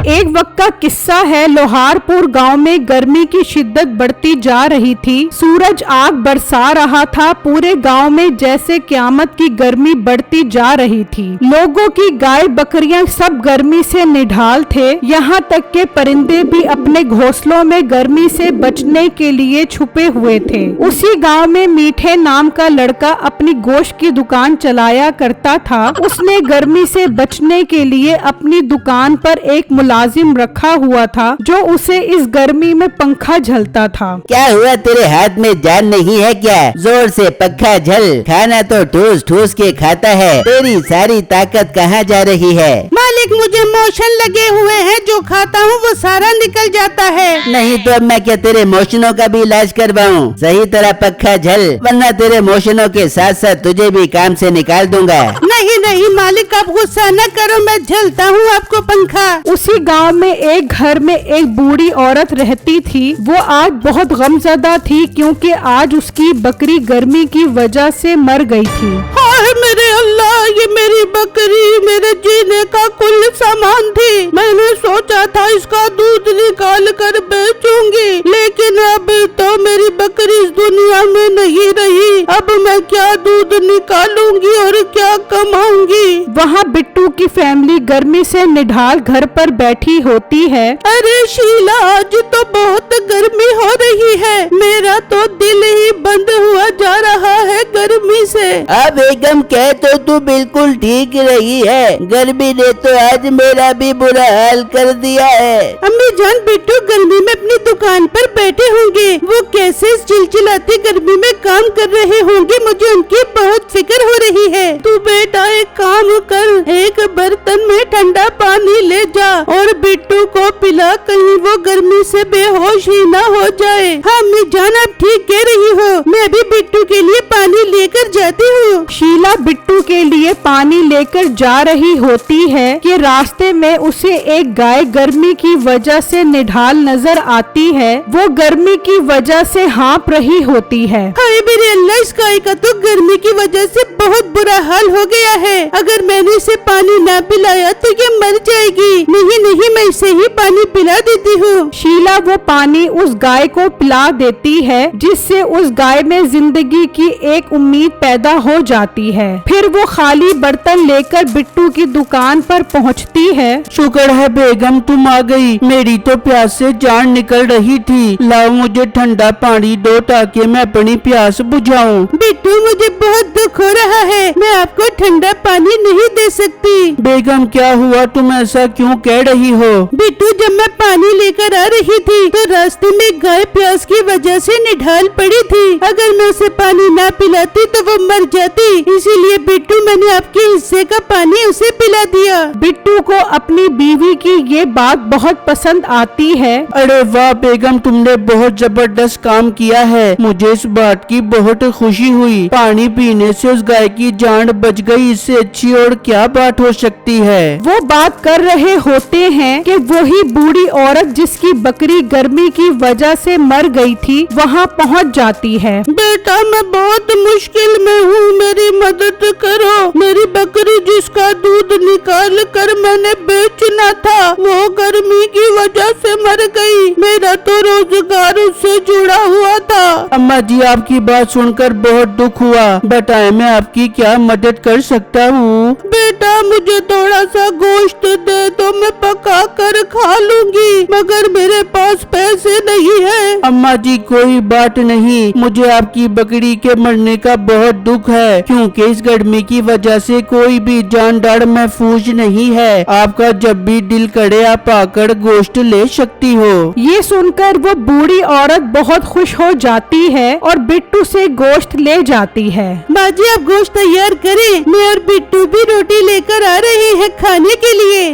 एक वक्त का किस्सा है। लोहारपुर गांव में गर्मी की शिद्दत बढ़ती जा रही थी। सूरज आग बरसा रहा था। पूरे गांव में जैसे क़यामत की गर्मी बढ़ती जा रही थी। लोगों की गाय बकरियां सब गर्मी से निढाल थे। यहाँ तक के परिंदे भी अपने घोंसलों में गर्मी से बचने के लिए छुपे हुए थे। उसी गांव में मीठे नाम का लड़का अपनी गोश्त की दुकान चलाया करता था। उसने गर्मी से बचने के लिए अपनी दुकान पर एक मुलाजिम रखा हुआ था जो उसे इस गर्मी में पंखा झलता था। क्या हुआ, तेरे हाथ में जान नहीं है क्या? जोर से पंखा झल, खाना तो ठूस ठूस के खाता है। तेरी सारी ताकत कहाँ जा रही है? मालिक, मुझे मोशन लगे हुए हैं, जो खाता हूँ वो सारा निकल जाता है। नहीं तो अब मैं क्या तेरे मोशनों का भी इलाज करवाऊँ? सही तरह पंखा झल, वरना तेरे मोशनों के साथ साथ तुझे भी काम से निकाल दूंगा। नहीं नहीं मालिक, आप गुस्सा न करो, मैं झलता हूँ आपको पंखा। उसी गांव में एक घर में एक बूढ़ी औरत रहती थी। वो आज बहुत गमज़दा थी क्योंकि आज उसकी बकरी गर्मी की वजह से मर गई थी। हाय मेरे अल्लाह, ये मेरी बकरी मेरे जीने का कुल सामान थी। मैंने सोचा था इसका दूध निकाल कर बेचूंगी, लेकिन अब तो मेरी बकरी इस दुनिया में नहीं रही। अब मैं क्या दूध निकालूंगी और क्या कमाऊंगी? वहाँ बिट्टू की फैमिली गर्मी से निढाल घर पर बैठी होती है। अरे शीला, आज तो बहुत गर्मी हो रही है। मेरा तो दिल ही बंद हुआ जा रहा है गर्मी से। अब बेगम कह तो तू बिल्कुल ठीक रही है। गर्मी ने तो आज मेरा भी बुरा हाल कर दिया है। अम्मी जान, बिट्टू गर्मी में अपनी दुकान पर बैठे होंगे। वो कैसे इस चिलचिलाती गर्मी में काम कर रहे होंगे, मुझे उनकी बहुत फिक्र हो रही है। तू बेटा एक काम कर, एक बर्तन में ठंडा पानी ले जा और बिट्टू को पिला, कहीं वो गर्मी से बेहोश ही ना हो जाए। हाँ अम्मी जान, आप ठीक कह रही हो। मैं भी बिट्टू के लिए पानी लेकर जाती हूँ। शीला बिट्टू के लिए पानी लेकर जा रही होती है कि रास्ते में उसे एक गाय गर्मी की वजह से निढाल नजर आती है। वो गर्मी की वजह से हाँप रही होती है। हाय मेरे अल्लाह, इस गाय का तो गर्मी की वजह से बहुत बुरा हाल हो गया है। अगर मैंने इसे पानी न पिलाया तो ये मर जाएगी। नहीं नहीं, मैं इसे ही पानी पिला देती हूँ। शीला वो पानी उस गाय को पिला देती है, जिससे उस गाय में जिंदगी की एक उम्मीद पैदा हो जाती है। फिर वो खाली बर्तन लेकर बिट्टू की दुकान पर पहुँचती है। शुक्र है बेगम तुम आ गई, मेरी तो प्यास से जान निकल रही थी। लाओ मुझे ठंडा पानी दो ताकि मैं अपनी प्यास बुझाऊं। बिट्टू, मुझे बहुत दुख हो रहा है, मैं आपको ठंडा पानी नहीं दे सकती। बेगम क्या हुआ, तुम ऐसा क्यों कह रही हो? बिट्टू, जब मैं पानी लेकर आ रही थी तो रास्ते में गाय प्यास की वजह से निढाल पड़ी थी। अगर मैं उसे पानी ना पिलाती तो वो मर जाती। इसीलिए बिट्टू, मैंने आपके हिस्से का पानी उसे पिला दिया। बिट्टू को अपनी बीवी की ये बात बहुत पसंद आती है। अरे वाह बेगम, तुमने बहुत जबरदस्त काम किया है। मुझे इस बात की बहुत खुशी हुई। पानी पीने से उस गाय की जान बच गई, इससे अच्छी और क्या बात हो सकती है? वो बात कर रहे होते हैं कि वही बूढ़ी औरत जिसकी बकरी गर्मी की वजह से मर गई थी वहाँ पहुँच जाती है। बेटा, मैं बहुत मुश्किल में हूँ, मेरी मदद करो। मेरी बकरी जिसका दूध निकाल कर मैंने बेचना था, वो गर्मी की वजह से मर गई। मेरा तो रोजगार उससे जुड़ा हुआ था। अम्मा जी, आपकी बात सुनकर बहुत दुख हुआ। बताएं मैं आपकी क्या मदद कर सकता हूँ? बेटा, मुझे थोड़ा सा गोश्त दे तो मैं पका कर खा लूंगी, मगर मेरे पास पैसे नहीं है। अम्मा जी कोई बात नहीं, मुझे आपकी बकरी के मरने का बहुत दुख है, क्योंकि इस गर्मी की वजह से कोई भी जानदार महफूज नहीं है। आपका जब भी दिल करे आप आकर गोश्त ले सकती हो। ये सुनकर वो बूढ़ी औरत बहुत खुश हो जाती है और बिट्टू से गोश्त ले जाती है। माँ जी, आप गोश्त तैयार करें, मैं और बिट्टू भी रोटी लेकर आ रहे हैं खाने के लिए।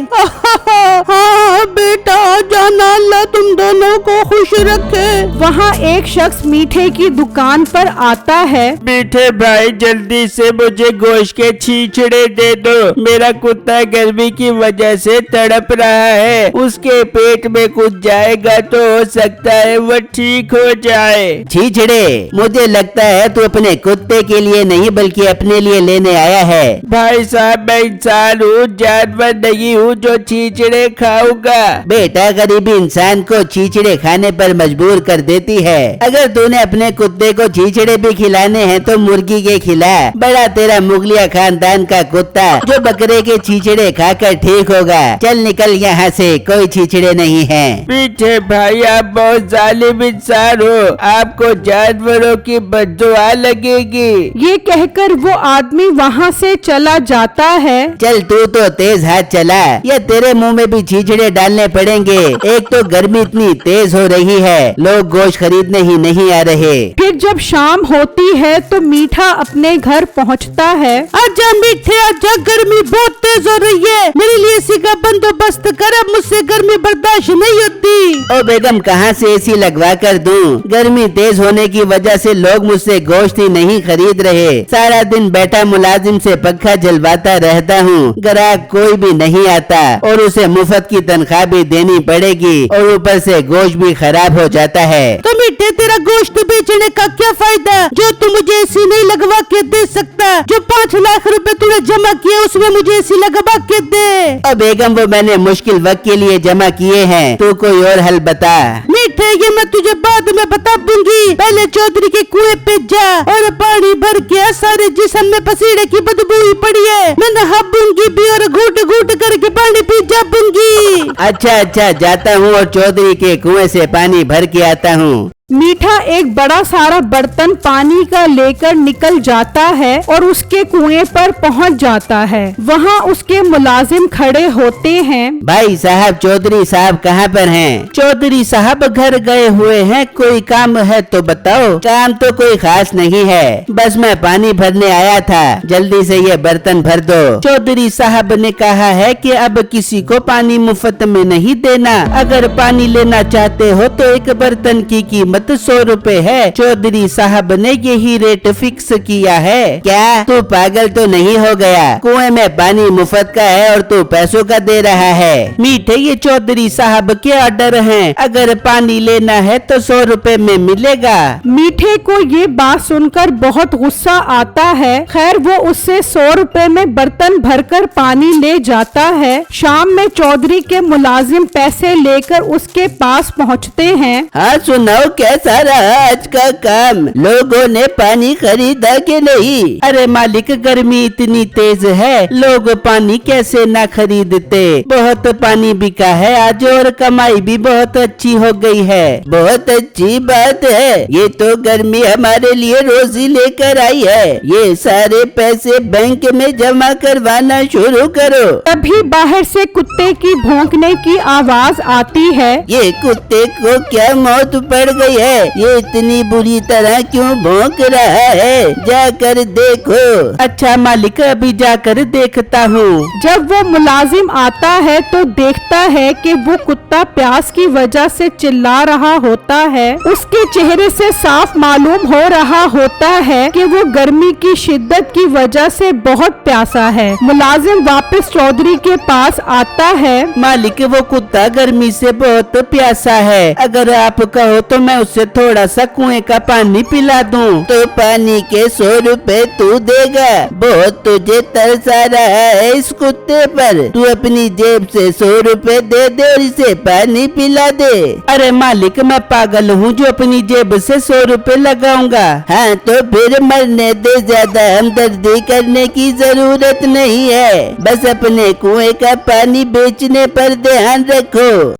हाँ बेटा, जाना, अल्लाह तुम दोनों को खुश रखे। वहाँ एक शख्स मीठे की दुकान पर आता है। मीठे भाई, जल्दी से मुझे गोश्त के छींचड़े दे दो। मेरा कुत्ता गर्मी की वजह से तड़प रहा है, उसके पेट में कुछ जाएगा तो हो सकता है वो ठीक हो जाए। छींचड़े, मुझे लगता है तू अपने कुत्ते के लिए नहीं बल्कि अपने लिए लेने आया है। भाई साहब, मैं इंसान हूँ, जानवर नहीं हूँ जो चीचड़े खाऊंगा। बेटा गरीबी इंसान को चीचड़े खाने पर मजबूर कर देती है। अगर तूने अपने कुत्ते को चीचड़े भी खिलाने हैं तो मुर्गी के खिला। बड़ा तेरा मुगलिया खानदान का कुत्ता जो बकरे के चीचड़े खाकर ठीक होगा। चल निकल यहाँ से, कोई चीचड़े नहीं है। पीछे भाई आप बहुत जालिम इंसान हो, आपको जानवरों की बद्दुआ लगेगी। ये कहकर वो आदमी वहाँ से चला जाता है। चल तू तो तेज हाथ चला या तेरे मुंह में भी चीचड़े डालने पड़ेंगे। एक तो गर्मी इतनी तेज हो रही है, लोग गोश्त खरीदने ही नहीं आ रहे। फिर जब शाम होती है तो मीठा अपने घर पहुँचता है। आजा मीठे आजा, गर्मी बहुत तेज हो रही है, मेरे लिए एसी का बंदोबस्त कर, अब मुझसे गर्मी बर्दाश्त नहीं होती। ओ बेगम कहाँ से एसी लगवा कर दूं? गर्मी तेज होने की वजह से लोग मुझसे गोश्त ही नहीं खरीद रहे। सारा दिन बैठा मुलाजिम से पंखा जलवाता रहता हूँ, ग्राहक कोई भी नहीं आता और उसे मुफ्त की तनख्वाह भी देनी पड़ेगी और ऊपर से गोश्त भी खराब हो जाता है। तो मीठे तेरा गोश्त बेचने का क्या फायदा जो तू मुझे एसी नहीं लगवा के दे सकता? जो 5 लाख रुपए तूने जमा किए उसमें मुझे एसी लगवा के दे। और बेगम वो मैंने मुश्किल वक्त के लिए जमा किए हैं, तू कोई और हल बता। मीठे ये मैं तुझे बाद में बता दूंगी, पहले चौधरी के कुएं पे जा और पानी भर के सारे जिस्म में पसीने की बदबू ही पड़ी है, मैं नहाऊंगी भी और घूट घूट करके पानी पी जाऊंगी। अच्छा जाता हूँ और चौधरी के कुएं से पानी भर के आता हूँ। मीठा एक बड़ा सारा बर्तन पानी का लेकर निकल जाता है और उसके कुएं पर पहुंच जाता है। वहां उसके मुलाजिम खड़े होते हैं। भाई साहब, चौधरी साहब कहाँ पर हैं? चौधरी साहब घर गए हुए हैं, कोई काम है तो बताओ। काम तो कोई खास नहीं है, बस मैं पानी भरने आया था, जल्दी से ये बर्तन भर दो। चौधरी साहब ने कहा है कि अब किसी को पानी मुफ्त में नहीं देना, अगर पानी लेना चाहते हो तो एक बर्तन की कीमत 100 रुपए है। चौधरी साहब ने यही रेट फिक्स किया है। क्या तू पागल तो नहीं हो गया? कुएं में पानी मुफ्त का है और तू पैसों का दे रहा है। मीठे ये चौधरी साहब के ऑर्डर हैं, अगर पानी लेना है तो 100 रुपए में मिलेगा। मीठे को ये बात सुनकर बहुत गुस्सा आता है। खैर वो उससे 100 रुपए में बर्तन भरकर पानी ले जाता है। शाम में चौधरी के मुलाजिम पैसे लेकर उसके पास पहुँचते हैं। हाँ सुनाओ, कैसा रहा आज का काम? लोगों ने पानी खरीदा कि नहीं? अरे मालिक, गर्मी इतनी तेज है, लोग पानी कैसे ना खरीदते। बहुत पानी बिका है आज और कमाई भी बहुत अच्छी हो गई है। बहुत अच्छी बात है, ये तो गर्मी हमारे लिए रोजी लेकर आई है। ये सारे पैसे बैंक में जमा करवाना शुरू करो। तभी बाहर से कुत्ते की भौंकने की आवाज आती है। ये कुत्ते को क्या मौत पड़ गई है? ये इतनी बुरी तरह क्यों भौंक रहा है? जाकर देखो। अच्छा मालिक, अभी जाकर देखता हूँ। जब वो मुलाजिम आता है तो देखता है कि वो कुत्ता प्यास की वजह से चिल्ला रहा होता है। उसके चेहरे से साफ मालूम हो रहा होता है कि वो गर्मी की शिद्दत की वजह से बहुत प्यासा है। मुलाजिम वापस चौधरी के पास आता है। मालिक, वो कुत्ता गर्मी से बहुत प्यासा है, अगर आप कहो तो मैं उसे थोड़ा सा कुएं का पानी पिला दूं। तो पानी के 100 रुपए तू देगा? बहुत तुझे तरस आ रहा है इस कुत्ते पर। तू अपनी जेब से 100 रुपए दे दे और इसे पानी पिला दे। अरे मालिक, मैं पागल हूँ जो अपनी जेब से 100 रुपए लगाऊंगा। हाँ तो फिर मरने दे, ज्यादा हमदर्दी करने की जरूरत नहीं है। बस अपने कुएं का पानी बेचने पर ध्यान रखो।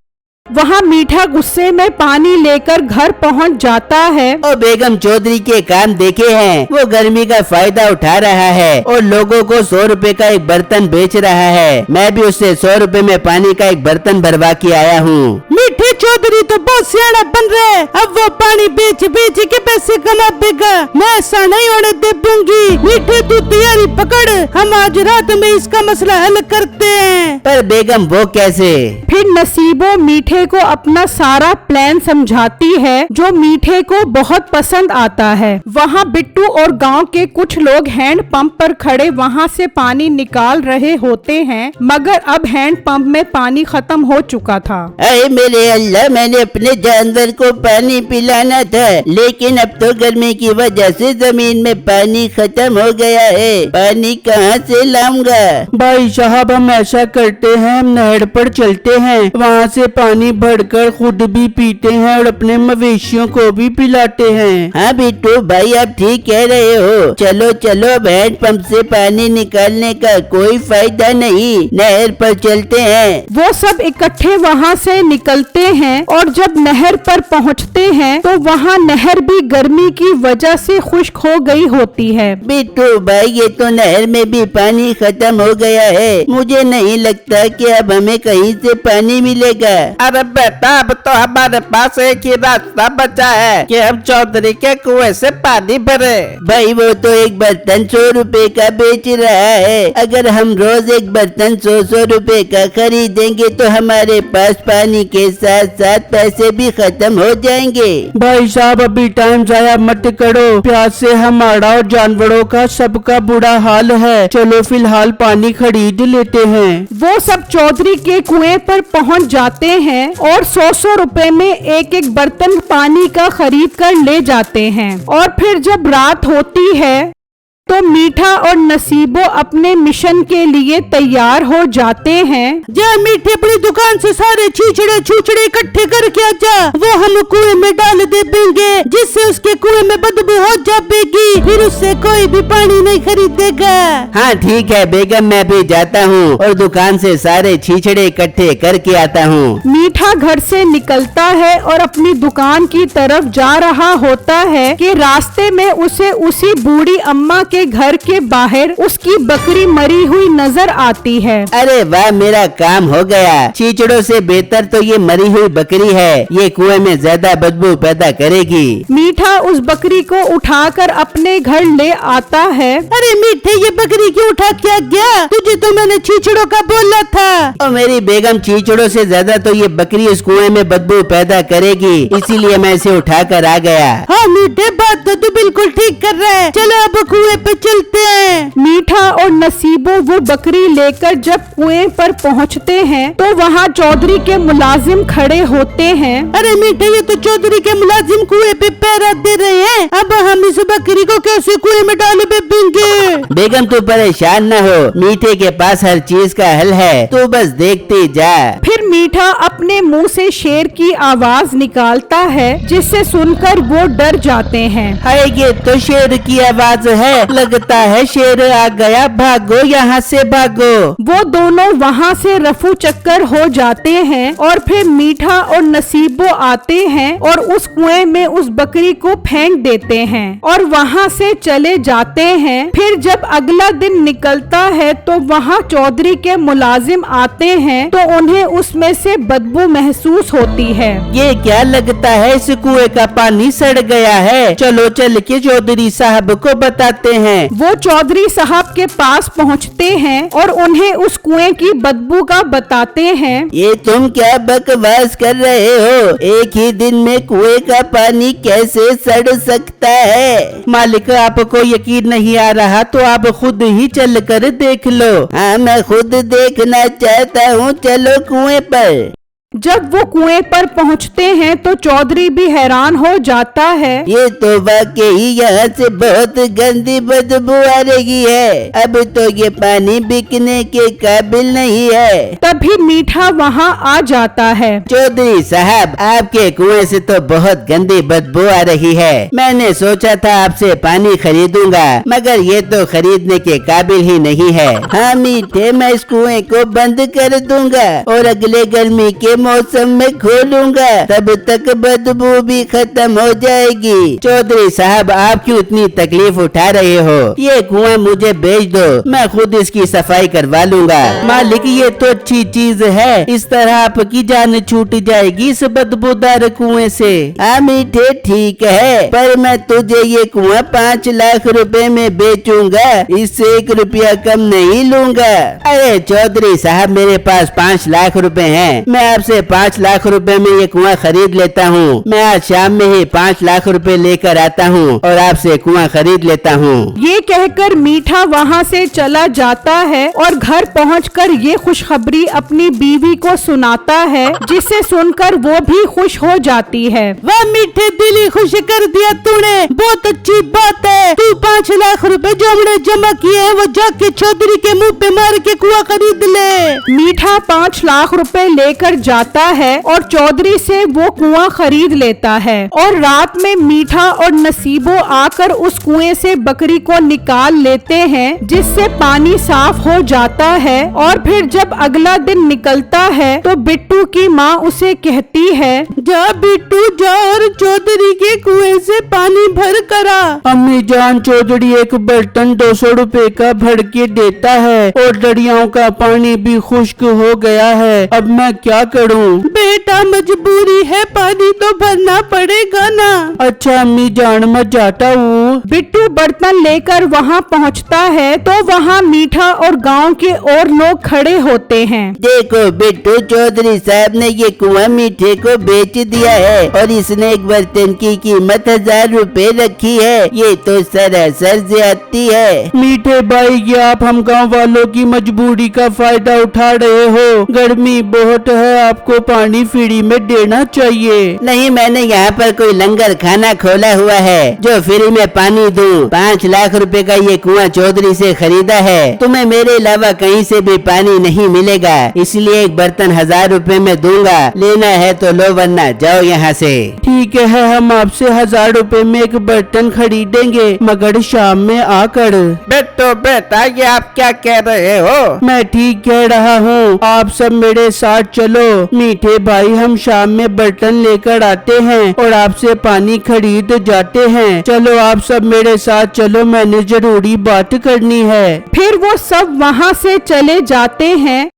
वहाँ मीठा गुस्से में पानी लेकर घर पहुँच जाता है। और बेगम, चौधरी के काम देखे हैं, वो गर्मी का फायदा उठा रहा है और लोगों को 100 रुपए का एक बर्तन बेच रहा है। मैं भी उससे 100 रुपए में पानी का एक बर्तन भरवा के आया हूँ। मीठे चौधरी तो बहुत सियाना बन रहा है, अब वो पानी बेच बेच के पैसे कमा देगा, मैं ऐसा नहीं होने दे दूंगी। मीठे तू तैयारी पकड़, हम आज रात में इसका मसला हल करते हैं। पर बेगम वो कैसे? फिर नसीबो मीठे को अपना सारा प्लान समझाती है जो मीठे को बहुत पसंद आता है। वहाँ बिट्टू और गांव के कुछ लोग हैंड पंप पर खड़े वहाँ से पानी निकाल रहे होते हैं, मगर अब हैंड पंप में पानी खत्म हो चुका था। अरे मेरे अल्लाह, पहले मैंने अपने जानवर को पानी पिलाना था, लेकिन अब तो गर्मी की वजह से जमीन में पानी खत्म हो गया है। पानी कहाँ से लाऊंगा? भाई साहब हम ऐसा करते हैं, हम नहर पर चलते हैं, वहाँ से पानी भरकर खुद भी पीते हैं और अपने मवेशियों को भी पिलाते हैं। हाँ बिट्टू भाई आप ठीक कह रहे हो। चलो चलो, हैंडपंप से पानी निकालने का कोई फायदा नहीं, नहर पर चलते हैं। वो सब इकट्ठे वहाँ से निकलते हैं और जब नहर पर पहुँचते हैं तो वहाँ नहर भी गर्मी की वजह से खुश्क हो गई होती है। बिट्टू भाई ये तो नहर में भी पानी खत्म हो गया है, मुझे नहीं लगता कि अब हमें कहीं से पानी मिलेगा। अरे बेटा अब तो हमारे पास एक ही रास्ता बचा है कि हम चौधरी के कुएं से पानी भरे। भाई वो तो एक बर्तन 100 रुपए का बेच रहा है, अगर हम रोज एक बर्तन 100 रुपए का खरीदेंगे तो हमारे पास पानी के साथ साथ पैसे भी खत्म हो जाएंगे। भाई साहब अभी टाइम जाया मत करो, प्यास से हमारा और जानवरों का सबका बुरा हाल है। चलो फिलहाल पानी खरीद लेते हैं। वो सब चौधरी के कुएं पर पहुंच जाते हैं और 100 रुपए में एक एक बर्तन पानी का खरीद कर ले जाते हैं। और फिर जब रात होती है तो मीठा और नसीबो अपने मिशन के लिए तैयार हो जाते हैं। जा मीठे अपनी दुकान से सारे छीछड़े छूछड़े इकट्ठे करके आ जा, वो हम कुएं में डाल देंगे जिससे उसके कुएं में बदबू हो जाएगी, फिर उससे कोई भी पानी नहीं खरीदेगा। हाँ ठीक है बेगम, मैं भी जाता हूँ और दुकान से सारे छीछड़े इकट्ठे करके आता हूँ। मीठा घर से निकलता है और अपनी दुकान की तरफ जा रहा होता है कि रास्ते में उसे उसी बूढ़ी अम्मा के घर के बाहर उसकी बकरी मरी हुई नजर आती है। अरे वाह मेरा काम हो गया, छीछड़ों से बेहतर तो ये मरी हुई बकरी है, ये कुएं में ज्यादा बदबू पैदा करेगी। मीठा उस बकरी को उठाकर अपने घर ले आता है। अरे मीठे ये बकरी क्यों उठा के गया? तुझे तो मैंने छीछड़ों का बोला था। और मेरी बेगम छीछड़ों से ज्यादा तो ये बकरी इस कुएं में बदबू पैदा करेगी, इसीलिए मैं इसे उठा कर आ गया। हाँ मीठे बात तो तू बिल्कुल ठीक कर रहा है, चलो अब कुएं पे चलते हैं। मीठा और नसीबो वो बकरी लेकर जब कुएं पर पहुंचते हैं तो वहाँ चौधरी के मुलाजिम खड़े होते हैं। अरे मीठे ये तो चौधरी के मुलाजिम कुएं पे पैरा दे रहे हैं, अब हम इस बकरी को कैसे कुएं में डाल देंगे? बेगम तू परेशान न हो, मीठे के पास हर चीज का हल है, तू बस देखते जा। फिर मीठा अपने मुंह से शेर की आवाज निकालता है जिससे सुनकर वो डर जाते हैं। हाय ये तो शेर की आवाज है, लगता है शेर आ गया, भागो यहाँ से भागो। वो दोनों वहाँ से रफू चक्कर हो जाते हैं और फिर मीठा और नसीबो आते हैं और उस कुएं में उस बकरी को फेंक देते हैं और वहाँ से चले जाते हैं। फिर जब अगला दिन निकलता है तो वहाँ चौधरी के मुलाजिम आते हैं तो उन्हें उसमें से बदबू महसूस होती है। ये क्या लगता है, इस कुएं का पानी सड़ गया है, चलो चल के चौधरी साहब को बताते हैं। वो चौधरी साहब के पास पहुँचते हैं और उन्हें उस कुएं की बदबू का बताते हैं। ये तुम क्या बकवास कर रहे हो, एक ही दिन में कुएं का पानी कैसे सड़ सकता है? मालिक आपको यकीन नहीं आ रहा तो आप खुद ही चल कर देख लो। हाँ मैं खुद देखना चाहता हूँ, चलो कुएं पर। जब वो कुएं पर पहुंचते हैं तो चौधरी भी हैरान हो जाता है। ये तो वाकई यहाँ से बहुत गंदी बदबू आ रही है, अब तो ये पानी बिकने के काबिल नहीं है। तभी मीठा वहाँ आ जाता है। चौधरी साहब आपके कुएं से तो बहुत गंदी बदबू आ रही है, मैंने सोचा था आपसे पानी खरीदूंगा मगर ये तो खरीदने के काबिल ही नहीं है। हाँ मीठे मैं इस कुएं को बंद कर दूंगा और अगले गर्मी के मौसम में खोलूंगा, तब तक बदबू भी खत्म हो जाएगी। चौधरी साहब आप क्यों इतनी तकलीफ उठा रहे हो, ये कुआं मुझे बेच दो, मैं खुद इसकी सफाई करवा लूंगा। मालिक ये तो अच्छी चीज है, इस तरह आपकी जान छूट जाएगी इस बदबूदार कुएं से। हाँ मीठे ठीक है, पर मैं तुझे ये कुआं 5 लाख रुपए में बेचूंगा, इससे 1 रुपया कम नहीं लूंगा। अरे चौधरी साहब मेरे पास 5 लाख रुपए हैं, मैं आपसे आपसे 5 लाख रुपए में ये कुआं खरीद लेता हूँ। मैं आज शाम में ही 5 लाख रुपए लेकर आता हूँ और आपसे कुआं खरीद लेता हूँ। ये कहकर मीठा वहाँ से चला जाता है और घर पहुंचकर ये खुशखबरी अपनी बीवी को सुनाता है, जिसे सुनकर वो भी खुश हो जाती है। वाह मीठे दिल ही खुश कर दिया तूने, बहुत अच्छी बात है। तू 5 लाख रुपए जो हमने जमा किए हैं वो जाके चौधरी के मुंह पे मार के कुआं खरीद ले। मीठा 5 लाख रुपए लेकर जाता है और चौधरी से वो कुआं खरीद लेता है और रात में मीठा और नसीबो आकर उस कुएं से बकरी को निकाल लेते हैं, जिससे पानी साफ हो जाता है। और फिर जब अगला दिन निकलता है तो बिट्टू की माँ उसे कहती है, जा बिट्टू जा और चौधरी के कुएं से पानी भर करा। अम्मी जान, चौधरी एक बर्तन 200 रुपए का भर के देता है और दरियाओं का पानी भी खुश्क हो गया है। अब मैं क्या करूं? बेटा मजबूरी है, पानी तो भरना पड़ेगा ना। अच्छा अम्मी जान, मैं जाता हूँ। बिट्टू बर्तन लेकर वहाँ पहुँचता है तो वहाँ मीठा और गांव के और लोग खड़े होते हैं। देखो बिट्टू, चौधरी साहब ने ये कुआं मीठे को बेच दिया है और इसने एक बर्तन की कीमत 1000 रुपए रखी है। ये तो सरासर ज्यादती है। मीठे भाई, ये आप हम गांव वालों की मजबूरी का फायदा उठा रहे हो। गर्मी बहुत है, आपको पानी फ्री में देना चाहिए। नहीं, मैंने यहाँ पर कोई लंगर खाना खोला हुआ है जो फ्री में पानी दूं। 5 लाख रुपए का ये कुआं चौधरी से खरीदा है। तुम्हें मेरे अलावा कहीं से भी पानी नहीं मिलेगा, इसलिए एक बर्तन 1000 रुपए में दूंगा। लेना है तो लो, वरना जाओ यहाँ से। ठीक है, हम आपसे 1000 रुपए में एक बर्तन खरीदेंगे, मगर शाम में आकर। बेटो बेटा, ये आप क्या कह रहे हो? मैं ठीक कह रहा हूँ, आप सब मेरे साथ चलो। मीठे भाई, हम शाम में बर्तन लेकर आते हैं और आपसे पानी खरीद जाते हैं। चलो आप सब मेरे साथ चलो, मैंने जरूरी बात करनी है। फिर वो सब वहाँ से चले जाते हैं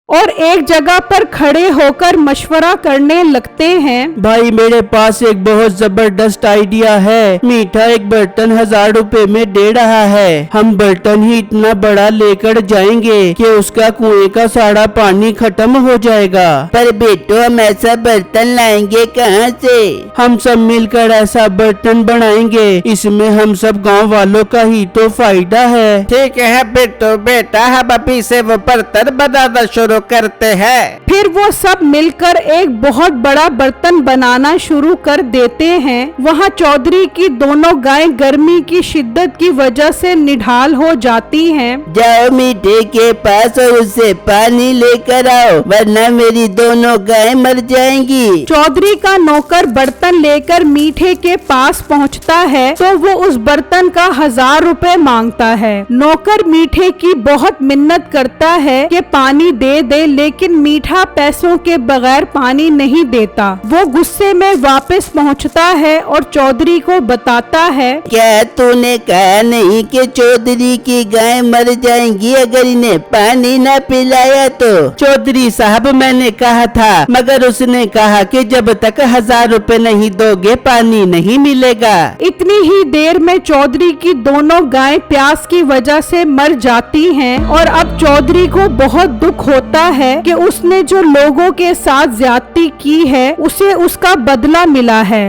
और एक जगह पर खड़े होकर मशवरा करने लगते हैं। भाई, मेरे पास एक बहुत जबरदस्त आइडिया है। मीठा एक बर्तन 1000 रुपए में दे रहा है। हम बर्तन ही इतना बड़ा लेकर जाएंगे कि उसका कुएं का सारा पानी खत्म हो जाएगा। पर बिट्टू, हम ऐसा बर्तन लाएंगे कहाँ से? हम सब मिलकर ऐसा बर्तन बनाएंगे, इसमें हम सब गांव वालों का ही तो फायदा है। ठीक है बेटो बेटा, हम अभी से वो बर्तन बनाना शुरू करते हैं। फिर वो सब मिलकर एक बहुत बड़ा बर्तन बनाना शुरू कर देते हैं। वहाँ चौधरी की दोनों गायें गर्मी की शिद्दत की वजह से निढाल हो जाती हैं। जाओ मीठे के पास और उससे पानी लेकर आओ, वरना मेरी दोनों गायें मर जाएंगी। चौधरी का नौकर बर्तन लेकर मीठे के पास पहुँचता है तो वो उस बर्तन का 1000 रुपए मांगता है। नौकर मीठे की बहुत मिन्नत करता है कि पानी दे, लेकिन मीठा पैसों के बगैर पानी नहीं देता। वो गुस्से में वापस पहुंचता है और चौधरी को बताता है, क्या तूने कहा नहीं कि चौधरी की गाय मर जाएंगी अगर इन्हें पानी न पिलाया तो? चौधरी साहब, मैंने कहा था, मगर उसने कहा कि जब तक 1000 रुपए नहीं दोगे पानी नहीं मिलेगा। इतनी ही देर में चौधरी की दोनों गायें प्यास की वजह से मर जाती हैं और अब चौधरी को बहुत दुख होता है कि उसने जो लोगों के साथ ज्यादती की है उसे उसका बदला मिला है।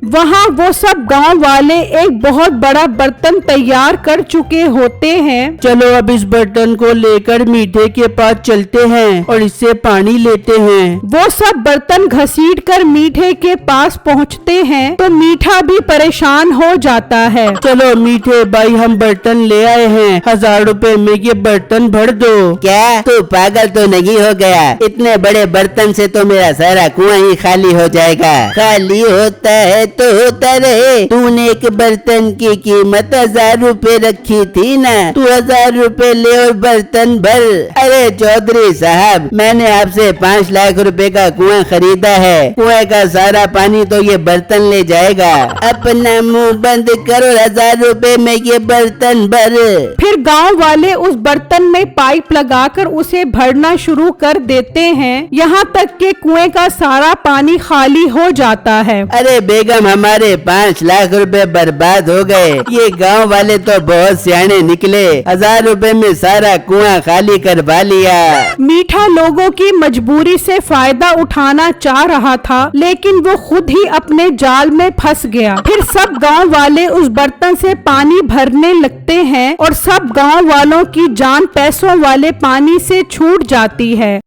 वहाँ वो सब गांव वाले एक बहुत बड़ा बर्तन तैयार कर चुके होते हैं। चलो अब इस बर्तन को लेकर मीठे के पास चलते हैं और इससे पानी लेते हैं। वो सब बर्तन घसीटकर मीठे के पास पहुँचते हैं तो मीठा भी परेशान हो जाता है। चलो मीठे भाई, हम बर्तन ले आए हैं, 1000 रुपए में ये बर्तन भर दो। क्या तू पागल तो नहीं हो गया? इतने बड़े बर्तन से तो मेरा सारा कुआं ही खाली हो जाएगा। खाली होता है तो होता रहे। तूने एक बर्तन की कीमत 1000 रुपए रखी थी ना, तू 1000 रुपए ले और बर्तन भर। अरे चौधरी साहब, मैंने आपसे 5 लाख रुपए का कुआं खरीदा है। कुएं का सारा पानी तो ये बर्तन ले जाएगा। अपना मुंह बंद करो, 1000 रुपए में ये बर्तन भर। फिर गांव वाले उस बर्तन में पाइप लगाकर उसे भरना शुरू कर देते हैं, यहाँ तक कि कुएं का सारा पानी खाली हो जाता है। अरे बेगम एकदम हमारे 5 लाख रुपए बर्बाद हो गए। ये गांव वाले तो बहुत सियाने निकले, 1000 रुपए में सारा कुआं खाली करवा लिया। मीठा लोगों की मजबूरी से फायदा उठाना चाह रहा था, लेकिन वो खुद ही अपने जाल में फंस गया। फिर सब गांव वाले उस बर्तन से पानी भरने लगते हैं और सब गांव वालों की जान पैसों वाले पानी से छूट जाती है।